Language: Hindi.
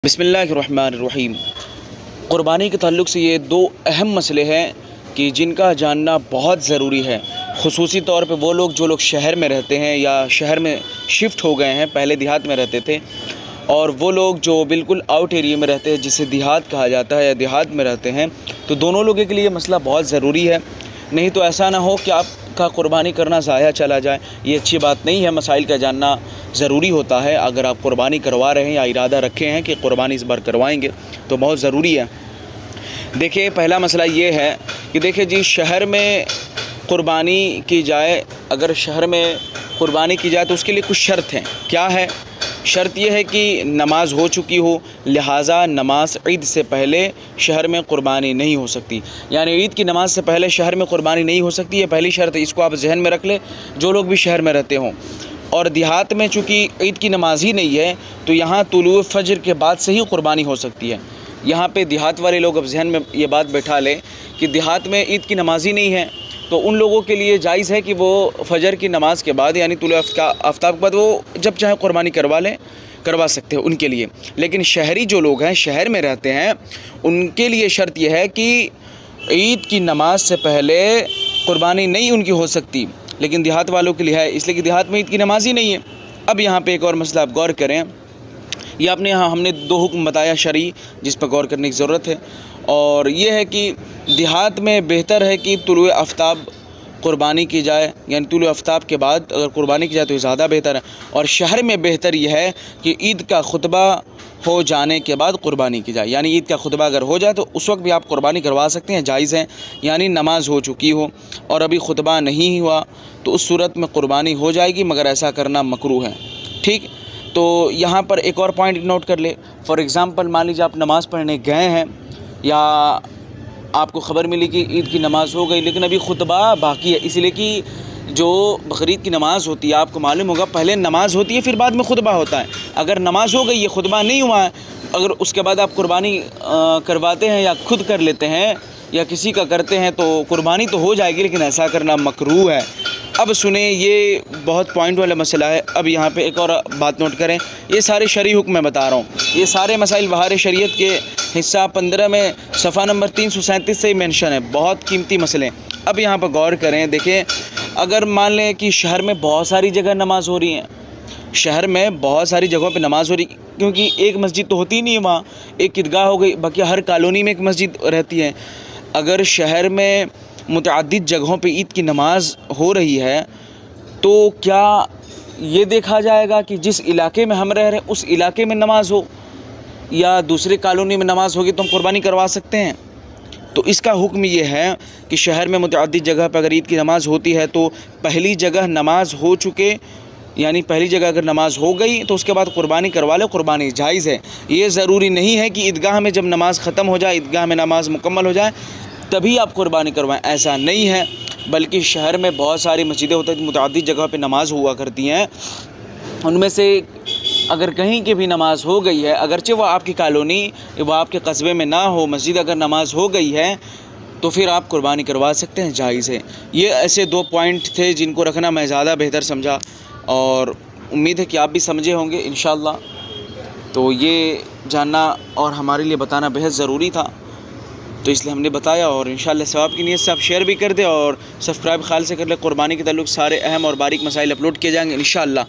बिस्मिल्लाहिर्रहमानिर्रहीम। क़ुरबानी के ताल्लुक़ से ये दो अहम मसले हैं कि जिनका जानना बहुत ज़रूरी है। ख़ुसूसी तौर पे वो लोग जो लोग शहर में रहते हैं या शहर में शिफ्ट हो गए हैं, पहले देहात में रहते थे, और वो लोग जो बिल्कुल आउट एरिया में रहते हैं जिसे देहात कहा जाता है या देहात में रहते हैं, तो दोनों लोगों के लिए मसला बहुत ज़रूरी है। नहीं तो ऐसा ना हो कि आपका क़ुरबानी करना ज़ाया चला जाए। ये अच्छी बात नहीं है। मसाइल का जानना ज़रूरी होता है। अगर आप क़ुरबानी करवा रहे हैं या इरादा रखे हैं कि क़ुरबानी इस बार करवाएंगे तो बहुत ज़रूरी है। देखिए, पहला मसला ये है कि देखिए जी, शहर में क़ुरबानी की जाए, अगर शहर में क़ुरबानी की जाए तो उसके लिए कुछ शर्त हैं। क्या है? शर्त यह है कि नमाज़ हो चुकी हो, लिहाजा नमाज ईद से पहले शहर में क़ुरबानी नहीं हो सकती। यानी ईद की नमाज से पहले शहर में क़ुरबानी नहीं हो सकती। ये पहली शर्त है, इसको आप जहन में रख लें जो लोग भी शहर में रहते हों। और देहात में चूँकि ईद की नमाज ही नहीं है तो यहाँ तुलूए फ़जर के बाद से ही क़ुरबानी हो सकती है। यहाँ पे देहात वाले लोग अब जहन में ये बात बैठा लें कि देहात में ईद की नमाज ही नहीं है, तो उन लोगों के लिए जायज़ है कि वो फ़जर की नमाज़ के बाद यानी तुलूए आफ्ताब के बाद वो जब चाहे क़ुरबानी करवा सकते हैं उनके लिए। लेकिन शहरी जो लोग हैं, शहर में रहते हैं, उनके लिए शर्त यह है कि ईद की नमाज से पहले क़ुरबानी नहीं उनकी हो सकती। लेकिन देहात वालों के लिए है, इसलिए कि देहात में ईद की नमाज ही नहीं है। अब यहाँ पे एक और मसला आप गौर करें। ये आपने यहाँ हमने दो हुक्म बताया शरई जिस पर गौर करने की ज़रूरत है, और ये है कि देहात में बेहतर है कि तुलूए आफ्ताब क़ुरबानी की जाए, यानी तुलूए आफ्ताब के बाद अगर क़ुरबानी की जाए तो ज़्यादा बेहतर है। और शहर में बेहतर यह है कि ईद का खुतबा हो जाने के बाद क़ुरबानी की जाए। यानी ईद का खुतबा अगर हो जाए तो उस वक्त भी आप क़ुरबानी करवा सकते हैं, जायज़ है। यानी नमाज हो चुकी हो और अभी खुतबा नहीं हुआ तो उस सूरत में क़ुरबानी हो जाएगी, मगर ऐसा करना मकरूह है। ठीक, तो यहाँ पर एक और पॉइंट नोट कर ले। फॉर एग्ज़ाम्पल, मान लीजिए आप नमाज़ पढ़ने गए हैं या आपको ख़बर मिली कि ईद की नमाज़ हो गई लेकिन अभी खुतबा बाकी है, इसलिए कि जो बकरीद की नमाज़ होती है आपको मालूम होगा पहले नमाज़ होती है फिर बाद में खुतबा होता है। अगर नमाज़ हो गई, ये खुतबा नहीं हुआ है, अगर उसके बाद आप क़ुरबानी करवाते हैं या खुद कर लेते हैं या किसी का करते हैं तो क़ुरबानी तो हो जाएगी, लेकिन ऐसा करना मकरूह है। अब सुने, ये बहुत पॉइंट वाला मसला है। अब यहाँ पे एक और बात नोट करें। ये सारे शरई हुक्म मैं बता रहा हूँ, ये सारे मसाइल बहार शरीयत के हिस्सा 15 में सफ़ा नंबर 337 से ही मेंशन है। बहुत कीमती मसले। अब यहाँ पर गौर करें। देखें, अगर मान लें कि शहर में बहुत सारी जगह नमाज हो रही हैं, शहर में बहुत सारी जगहों पे नमाज हो रही, क्योंकि एक मस्जिद तो होती नहीं है वहाँ, एक ईदगाह हो गई, बाकी हर कॉलोनी में एक मस्जिद रहती है। अगर शहर में मुतअद्दिद जगहों पे ईद की नमाज हो रही है तो क्या ये देखा जाएगा कि जिस इलाके में हम रह रहे हैं उस इलाके में नमाज हो या दूसरे कॉलोनी में नमाज होगी तो हम क़ुरबानी करवा सकते हैं? तो इसका हुक्म ये है कि शहर में मुतअद्दिद जगह पर अगर ईद की नमाज होती है तो पहली जगह नमाज हो चुके, यानी पहली जगह अगर नमाज हो गई तो उसके बाद क़ुरबानी करवा लो, क़ुरबानी जायज़ है। ये ज़रूरी नहीं है कि ईदगाह में जब नमाज़ ख़त्म हो जाए, ईदगाह में नमाज़ मुकम्मल हो जाए तभी आप क़ुरबानी करवाएं, ऐसा नहीं है। बल्कि शहर में बहुत सारी मस्जिदें होती हैं, मुतअद्दिद जगह पे नमाज़ हुआ करती हैं, उनमें से अगर कहीं की भी नमाज़ हो गई है, अगरचे वो आपकी कॉलोनी वो आपके कस्बे में ना हो, मस्जिद अगर नमाज हो गई है तो फिर आप क़ुरबानी करवा सकते हैं, जायज़ है। ये ऐसे दो पॉइंट थे जिनको रखना मैं ज़्यादा बेहतर समझा, और उम्मीद है कि आप भी समझे होंगे इंशाअल्लाह। तो ये जानना और हमारे लिए बताना बेहद ज़रूरी था, तो इसलिए हमने बताया, और इंशाअल्लाह सवाब की नीयत से आप शेयर भी कर दें और सब्सक्राइब ख्याल से कर ले। क़ुरबानी के ताल्लुक़ सारे अहम और बारीक मसाइल अपलोड किए जाएंगे इंशाअल्लाह।